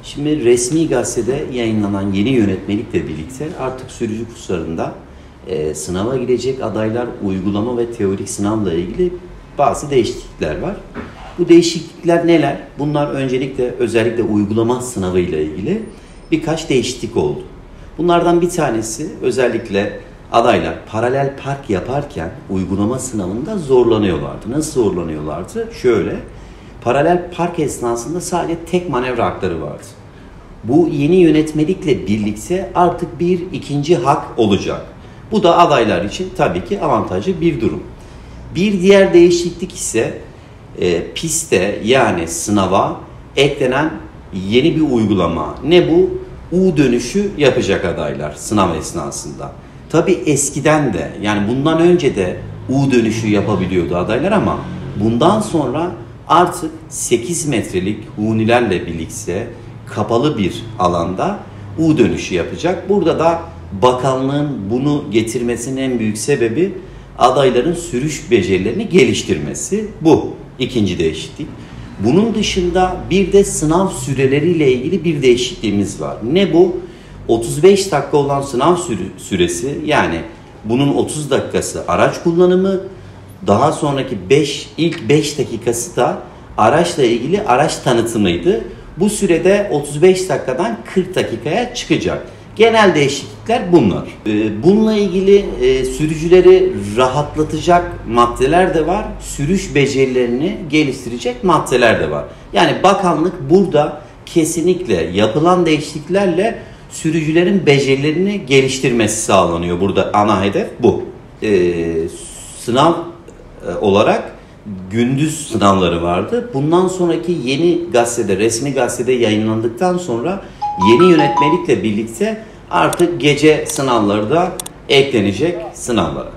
Şimdi resmi gazetede yayınlanan yeni yönetmelikle birlikte artık sürücü kurslarında sınava girecek adaylar uygulama ve teorik sınavla ilgili bazı değişiklikler var. Bu değişiklikler neler? Bunlar öncelikle özellikle uygulama sınavıyla ilgili birkaç değişiklik oldu. Bunlardan bir tanesi özellikle adaylar paralel park yaparken uygulama sınavında zorlanıyorlardı. Nasıl zorlanıyorlardı? Şöyle, paralel park esnasında sadece tek manevra hakları vardı. Bu yeni yönetmelikle birlikte artık bir ikinci hak olacak. Bu da adaylar için tabii ki avantajlı bir durum. Bir diğer değişiklik ise piste yani sınava eklenen yeni bir uygulama. Ne bu? U dönüşü yapacak adaylar sınav esnasında. Tabii eskiden de yani bundan önce de U dönüşü yapabiliyordu adaylar ama bundan sonra artık 8 metrelik hunilerle birlikte kapalı bir alanda U dönüşü yapacak. Burada da bakanlığın bunu getirmesinin en büyük sebebi adayların sürüş becerilerini geliştirmesi. Bu ikinci değişiklik. Bunun dışında bir de sınav süreleriyle ilgili bir değişikliğimiz var. Ne bu? 35 dakika olan sınav süresi, yani bunun 30 dakikası araç kullanımı, daha sonraki ilk 5 dakikası da araçla ilgili araç tanıtımıydı. Bu sürede 35 dakikadan 40 dakikaya çıkacak. Genel değişiklikler bunlar. Bununla ilgili sürücüleri rahatlatacak maddeler de var. Sürüş becerilerini geliştirecek maddeler de var. Yani bakanlık burada kesinlikle yapılan değişikliklerle sürücülerin becerilerini geliştirmesi sağlanıyor. Burada ana hedef bu. Sınav olarak gündüz sınavları vardı. Bundan sonraki yeni gazetede, resmi gazetede yayınlandıktan sonra yeni yönetmelikle birlikte artık gece sınavları da eklenecek sınavlara.